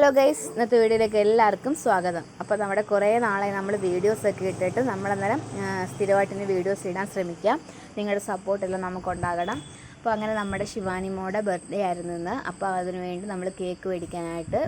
Hello guys, ഇന്നത്തെ വീഡിയോയിലേക്ക് എല്ലാവർക്കും സ്വാഗതം. അപ്പോൾ നമ്മുടെ കുറേ നാളായി നമ്മൾ വീഡിയോസൊക്കെ ഇട്ടിട്ട് നമ്മളന്നേരം സ്ഥിരമായിട്ട് ഇനി വീഡിയോസ് ഇടാൻ ശ്രമിക്കാം. നിങ്ങളുടെ സപ്പോർട്ടെല്ലാം നമുക്കുണ്ടാകണം. അപ്പോൾ അങ്ങനെ നമ്മുടെ ശിവാനി മോടെ ബർത്ത്ഡേ ആയിരുന്നു ഇന്ന്. അപ്പോൾ അതിനുവേണ്ടി നമ്മൾ കേക്ക് മേടിക്കാനായിട്ട്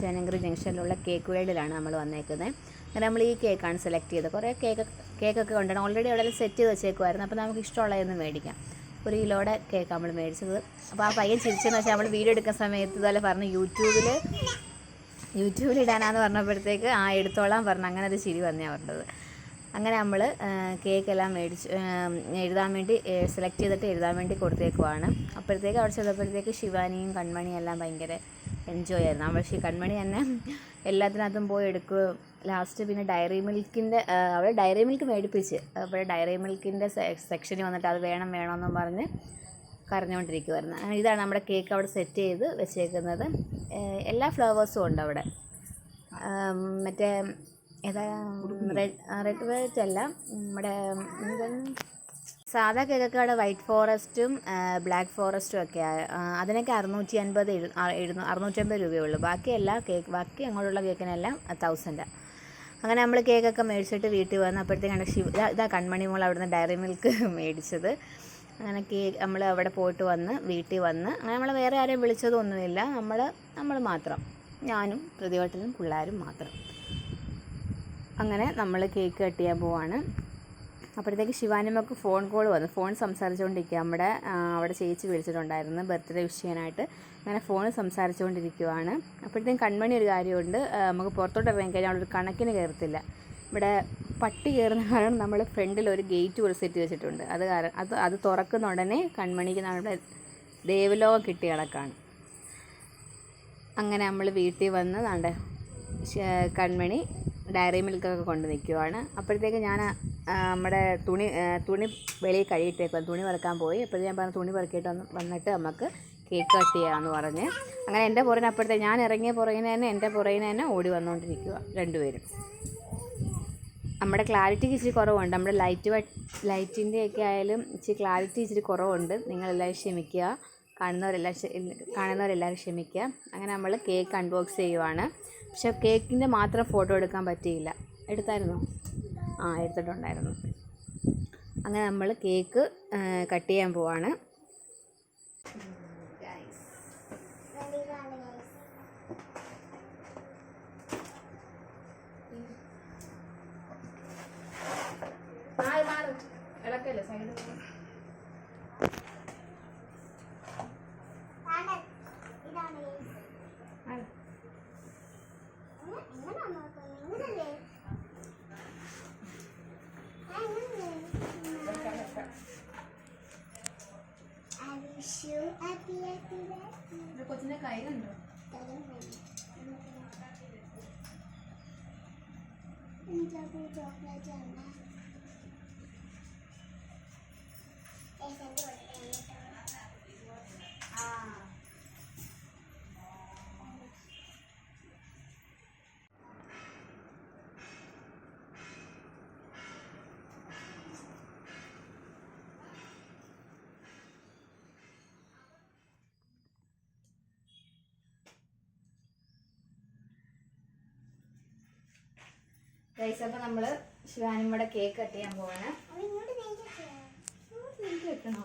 ചേനങ്കരി ജംഗ്ഷനിലുള്ള കേക്ക് വേൾഡിലാണ് നമ്മൾ വന്നേക്കുന്നത്. അങ്ങനെ നമ്മൾ ഈ കേക്കാണ് സെലക്ട് ചെയ്തത്. കുറേ കേക്കൊക്കെ കൊണ്ടുവരണം. ഓൾറെഡി അവിടെ സെറ്റ് ചെയ്ത് വെച്ചേക്കുമായിരുന്നു. അപ്പോൾ നമുക്ക് ഇഷ്ടമുള്ളതൊന്ന് മേടിക്കാം. 1 കിലോയുടെ കേക്ക് നമ്മൾ മേടിച്ചത്. അപ്പോൾ ആ പയ്യൻ ചിരിച്ചെന്ന് വെച്ചാൽ നമ്മൾ വീഡിയോ എടുക്കുന്ന സമയത്ത് ഇതുപോലെ പറഞ്ഞ് യൂട്യൂബിൽ ഇടാനാന്ന് പറഞ്ഞപ്പോഴത്തേക്ക് എടുത്തോളാൻ പറഞ്ഞു. അങ്ങനെ ഒരു ചിരി വന്നേ പറഞ്ഞത്. അങ്ങനെ നമ്മൾ കേക്കെല്ലാം മേടിച്ച് എഴുതാൻ വേണ്ടി സെലക്ട് ചെയ്തിട്ട് എഴുതാൻ വേണ്ടി കൊടുത്തേക്കുവാണ്. അപ്പോഴത്തേക്ക് അവിടെ ചെന്നപ്പോഴത്തേക്ക് ശിവാനിയും കൺമണിയും എല്ലാം ഭയങ്കര എൻജോയ് ആയിരുന്നു. നമ്മൾ കൺമണി തന്നെ എല്ലാത്തിനകത്തും പോയി എടുക്കുകയും ലാസ്റ്റ് പിന്നെ അവിടെ ഡയറി മിൽക്ക് മേടിപ്പിച്ച് അപ്പോൾ ഡയറി മിൽക്കിൻ്റെ സെക്ഷനിൽ വന്നിട്ട് അത് വേണമെന്നും പറഞ്ഞ് കരഞ്ഞുകൊണ്ടിരിക്കുമായിരുന്നു. ഇതാണ് നമ്മുടെ കേക്ക് അവിടെ സെറ്റ് ചെയ്ത് വെച്ചേക്കുന്നത്. എല്ലാ ഫ്ലേവേഴ്സും ഉണ്ട് അവിടെ. മറ്റേ റെഡ് വെൽവെറ്റ് അല്ല, നമ്മുടെ സാധാ കേക്കൊക്കെ അവിടെ വൈറ്റ് ഫോറസ്റ്റും ബ്ലാക്ക് ഫോറസ്റ്റും ഒക്കെ. അതിനൊക്കെ 650 രൂപയുള്ളൂ. ബാക്കി അങ്ങോട്ടുള്ള കേക്കിനെല്ലാം 1000. അങ്ങനെ നമ്മൾ കേക്കൊക്കെ മേടിച്ചിട്ട് വീട്ടിൽ വന്ന് അപ്പോഴത്തേക്കാണ് ഇതാ കൺമണി മോൾ അവിടുന്ന് ഡയറി മിൽക്ക് മേടിച്ചത്. അങ്ങനെ നമ്മൾ അവിടെ പോയിട്ട് വന്ന് വീട്ടിൽ വന്ന് അങ്ങനെ നമ്മൾ വേറെ ആരെയും വിളിച്ചതൊന്നുമില്ല. നമ്മൾ മാത്രം, ഞാനും പ്രതിവട്ടനും പിള്ളേരും മാത്രം. അങ്ങനെ നമ്മൾ കേക്ക് കട്ട് ചെയ്യാൻ പോവാണ്. അപ്പോഴത്തേക്ക് ശിവാനിമ്മക്ക് ഫോൺ കോൾ വന്നു. ഫോൺ സംസാരിച്ചുകൊണ്ടിരിക്കുക. അവിടെ ചേച്ചി വിളിച്ചിട്ടുണ്ടായിരുന്നു ബർത്ത്ഡേ വിഷ് ചെയ്യാനായിട്ട്. അങ്ങനെ ഫോൺ സംസാരിച്ചുകൊണ്ടിരിക്കുവാണ്. അപ്പോഴത്തേക്കും കൺമണി ഒരു കാര്യമുണ്ട്, നമുക്ക് പുറത്തോട്ട് ഇറങ്ങിക്കഴിഞ്ഞാൽ അവിടെ ഒരു കണക്കിന് കയറത്തില്ല. ഇവിടെ പട്ടി കയറുന്ന കാരണം നമ്മൾ ഫ്രണ്ടിൽ ഒരു ഗേറ്റ് പോലെ സെറ്റ് വെച്ചിട്ടുണ്ട്. അത് തുറക്കുന്ന ഉടനെ കൺമണിക്ക് നമ്മുടെ ദേവലോകം കിട്ടിയ കണക്കാണ്. അങ്ങനെ നമ്മൾ വീട്ടിൽ വന്ന് കൺമണി ഡയറി മിൽക്കൊക്കെ കൊണ്ട് നിൽക്കുവാണ്. അപ്പോഴത്തേക്ക് ഞാൻ നമ്മുടെ തുണി വെളിയിൽ കഴുകിയിട്ടേക്കും. തുണി പെറുക്കാൻ പോയി. അപ്പോഴത്തേക്ക് ഞാൻ പറഞ്ഞു തുണി പെറുക്കിയിട്ട് വന്നിട്ട് നമുക്ക് കേക്ക് കട്ട് ചെയ്യാമെന്ന് പറഞ്ഞ് അങ്ങനെ എൻ്റെ പുറകിന് അപ്പോഴത്തേക്ക് ഞാൻ ഇറങ്ങിയ പുറകിന് തന്നെ എൻ്റെ പുറകിന് തന്നെ ഓടി വന്നുകൊണ്ടിരിക്കുക രണ്ടുപേരും. നമ്മുടെ ക്ലാരിറ്റിക്ക് ഇച്ചിരി കുറവുണ്ട്. നമ്മുടെ ലൈറ്റിൻ്റെയൊക്കെ ആയാലും ഇച്ചിരി ക്ലാരിറ്റി ഇച്ചിരി കുറവുണ്ട്. നിങ്ങളെല്ലാവരും ക്ഷമിക്കുക, കാണുന്നവരെല്ലാവരും ക്ഷമിക്കുക. അങ്ങനെ നമ്മൾ കേക്ക് അൺബോക്സ് ചെയ്യുവാണ്. പക്ഷേ കേക്കിൻ്റെ മാത്രം ഫോട്ടോ എടുക്കാൻ പറ്റിയില്ല. എടുത്തായിരുന്നോ? എടുത്തിട്ടുണ്ടായിരുന്നു. അങ്ങനെ നമ്മൾ കേക്ക് കട്ട് ചെയ്യാൻ പോവാണ്. ഇളക്കല്ലേ സൈഡ് കൊച്ചിൻ്റെ കൈ കണ്ടോ? ഗൈസ്, അപ്പോൾ നമ്മൾ ശിവാനിമ്മയുടെ കേക്ക് കട്ട് ചെയ്യാൻ പോവാണ്. വെക്കണോ?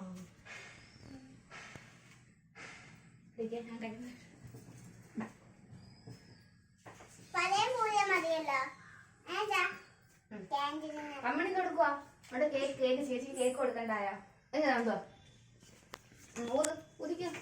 അമ്മണി കൊടുക്കുക. നമ്മുടെ കേക്ക് ചേച്ചിക്ക് കേക്ക് കൊടുക്കണ്ടായ എന്തോ ഉദിക്കാം.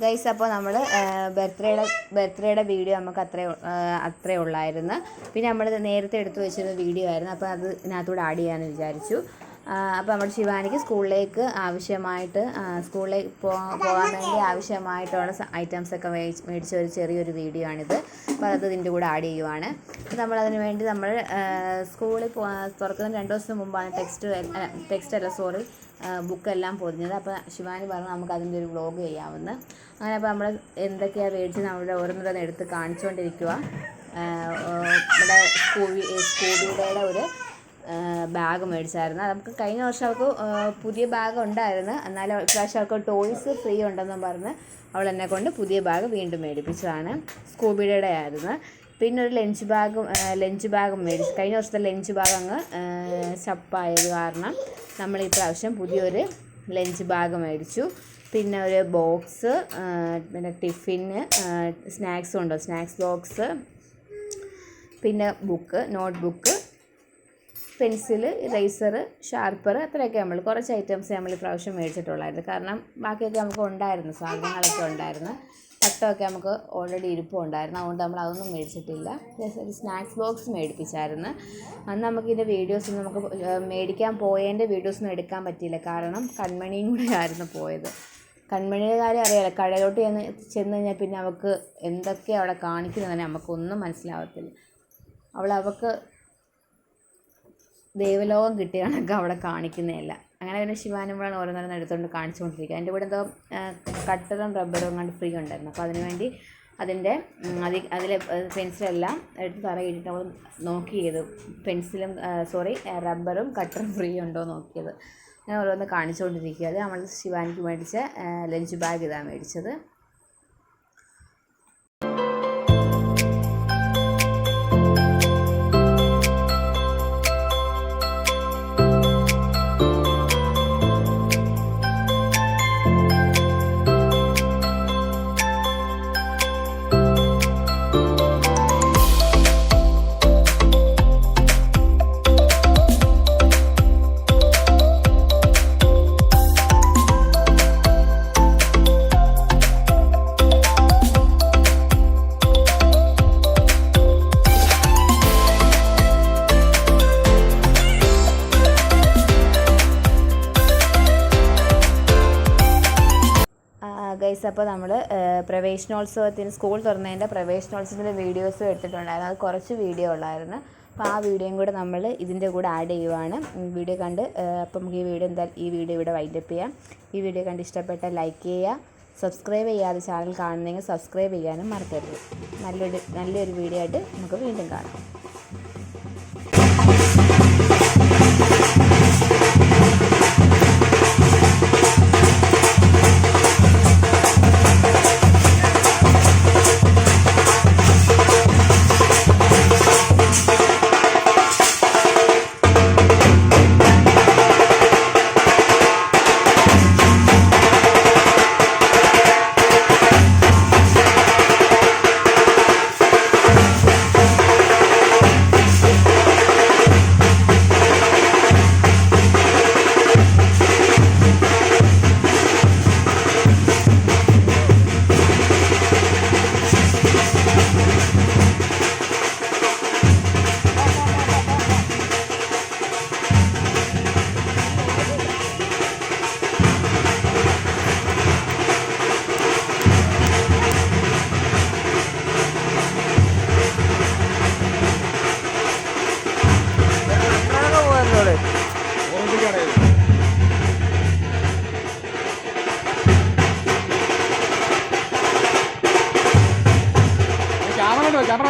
ഗൈസ്, അപ്പോൾ നമ്മൾ ബർത്ത്ഡേയുടെ വീഡിയോ നമുക്ക് അത്രേ ഉള്ളായിരുന്നു. പിന്നെ നമ്മൾ നേരത്തെ എടുത്തു വെച്ചിരുന്ന വീഡിയോ ആയിരുന്നു, അപ്പോൾ അത് ഇതിനകത്തൂടെ ആഡ് ചെയ്യാമെന്ന് വിചാരിച്ചു. അപ്പോൾ നമ്മുടെ ശിവാനിക്ക് സ്കൂളിലേക്ക് ആവശ്യമായിട്ട് പോകാൻ വേണ്ടി ആവശ്യമായിട്ടുള്ള ഐറ്റംസൊക്കെ മേടിച്ച ഒരു ചെറിയൊരു വീഡിയോ ആണിത്. അപ്പോൾ അത് ഇതിൻ്റെ കൂടെ ആഡ് ചെയ്യുവാണ്. അപ്പോൾ നമ്മളതിന് വേണ്ടി നമ്മൾ സ്കൂളിൽ തുറക്കുന്നതിന് 2 ദിവസം മുമ്പാണ് ബുക്കെല്ലാം പൊതിഞ്ഞത്. അപ്പോൾ ശിവാനി പറഞ്ഞു നമുക്ക് അതിൻ്റെ ഒരു വ്ളോഗ് ചെയ്യാമെന്ന്. അങ്ങനെ അപ്പോൾ നമ്മൾ എന്തൊക്കെയാണ് മേടിച്ച് നമ്മുടെ ഓരോന്നോരോന്ന് എടുത്ത് കാണിച്ചുകൊണ്ടിരിക്കുക. നമ്മുടെ സ്കൂബിയുടെ ഒരു ബാഗ് മേടിച്ചായിരുന്നു. നമുക്ക് കഴിഞ്ഞ വർഷം അവൾക്ക് പുതിയ ബാഗ് ഉണ്ടായിരുന്നു, എന്നാലും ഇപ്രാവശ്യം അവൾക്ക് ടോയ്സ് ഫ്രീ ഉണ്ടെന്നും പറഞ്ഞ് അവൾ എന്നെ കൊണ്ട് പുതിയ ബാഗ് വീണ്ടും മേടിപ്പിച്ചതാണ്. സ്കൂബിയുടെ ആയിരുന്നു. പിന്നെ ഒരു ലഞ്ച് ബാഗും മേടിച്ചു. കഴിഞ്ഞ വർഷത്തെ ലഞ്ച് ബാഗ് അങ്ങ് ചപ്പായത് കാരണം നമ്മൾ ഇപ്രാവശ്യം പുതിയൊരു ലഞ്ച് ബാഗ് മേടിച്ചു. പിന്നെ ഒരു ബോക്സ്, പിന്നെ ടിഫിന് സ്നാക്സ് ഉണ്ടോ, സ്നാക്സ് ബോക്സ്, പിന്നെ note book, pencil, eraser, sharper, അത്രയൊക്കെ നമ്മൾ കുറച്ച് ഐറ്റംസ് നമ്മൾ ഇപ്രാവശ്യം മേടിച്ചിട്ടുള്ളായിരുന്നു. കാരണം ബാക്കിയൊക്കെ നമുക്ക് ഉണ്ടായിരുന്നു, സാധനങ്ങളൊക്കെ ഉണ്ടായിരുന്നു. തട്ടമൊക്കെ നമുക്ക് ഓൾറെഡി ഇരിപ്പുണ്ടായിരുന്നു, അതുകൊണ്ട് നമ്മൾ അതൊന്നും മേടിച്ചിട്ടില്ല. ഒരു സ്നാക്സ് ബോക്സ് മേടിപ്പിച്ചായിരുന്നു. അന്ന് നമുക്കിതിൻ്റെ വീഡിയോസൊന്നും നമുക്ക് മേടിക്കാൻ പോയതിൻ്റെ വീഡിയോസൊന്നും എടുക്കാൻ പറ്റിയില്ല, കാരണം കൺമണിയും കൂടെ ആയിരുന്നു പോയത്. കൺമണിയുടെ കാര്യം അറിയാലോ, കടയിലോട്ട് ചെന്ന് കഴിഞ്ഞാൽ പിന്നെ അവൾക്ക് എന്തൊക്കെയാണ് അവിടെ കാണിക്കുന്നത് തന്നെ നമുക്കൊന്നും മനസ്സിലാവത്തില്ല. അവൾക്ക് ദൈവലോകം കിട്ടിയ കണക്ക് അവിടെ കാണിക്കുന്നതല്ല. അങ്ങനെ പിന്നെ ശിവാനുമ്പോഴാണ് ഓരോന്നോരോന്ന് എടുത്തുകൊണ്ട് കാണിച്ചുകൊണ്ടിരിക്കുക. അതിൻ്റെ കൂടെ എന്തോ കട്ടറും റബ്ബറും കണ്ട് ഫ്രീ ഉണ്ടായിരുന്നു. അപ്പോൾ അതിനുവേണ്ടി അതിലെ പെൻസിലെല്ലാം എടുത്ത് തറയിട്ടിട്ട് അവൾ നോക്കിയത്, റബ്ബറും കട്ടറും ഫ്രീ ഉണ്ടോ നോക്കിയത്. അങ്ങനെ ഓരോന്ന് കാണിച്ചുകൊണ്ടിരിക്കുക. അത് നമ്മൾ ശിവാനിക്ക് മേടിച്ച ലഞ്ച് ബാഗ് ഇതാണ് മേടിച്ചത്. ഗൈസ്, അപ്പോൾ നമ്മൾ സ്കൂൾ തുറന്നതിൻ്റെ പ്രവേശനോത്സവത്തിൻ്റെ വീഡിയോസും എടുത്തിട്ടുണ്ടായിരുന്നു. അത് കുറച്ച് വീഡിയോ ഉള്ളായിരുന്നു. അപ്പോൾ ആ വീഡിയോയും കൂടെ നമ്മൾ ഇതിൻ്റെ കൂടെ ആഡ് ചെയ്യുവാണ്. വീഡിയോ കണ്ട് അപ്പം നമുക്ക് ഈ വീഡിയോ ഇവിടെ വൈൻഡപ്പ് ചെയ്യാം. ഈ വീഡിയോ കണ്ട് ഇഷ്ടപ്പെട്ടാൽ ലൈക്ക് ചെയ്യുക, സബ്സ്ക്രൈബ് ചെയ്യാതെ ചാനൽ കാണുന്നെങ്കിൽ സബ്സ്ക്രൈബ് ചെയ്യാനും മറക്കരുത്. നല്ലൊരു വീഡിയോ ആയിട്ട് നമുക്ക് വീണ്ടും കാണാം. ക്യാമറ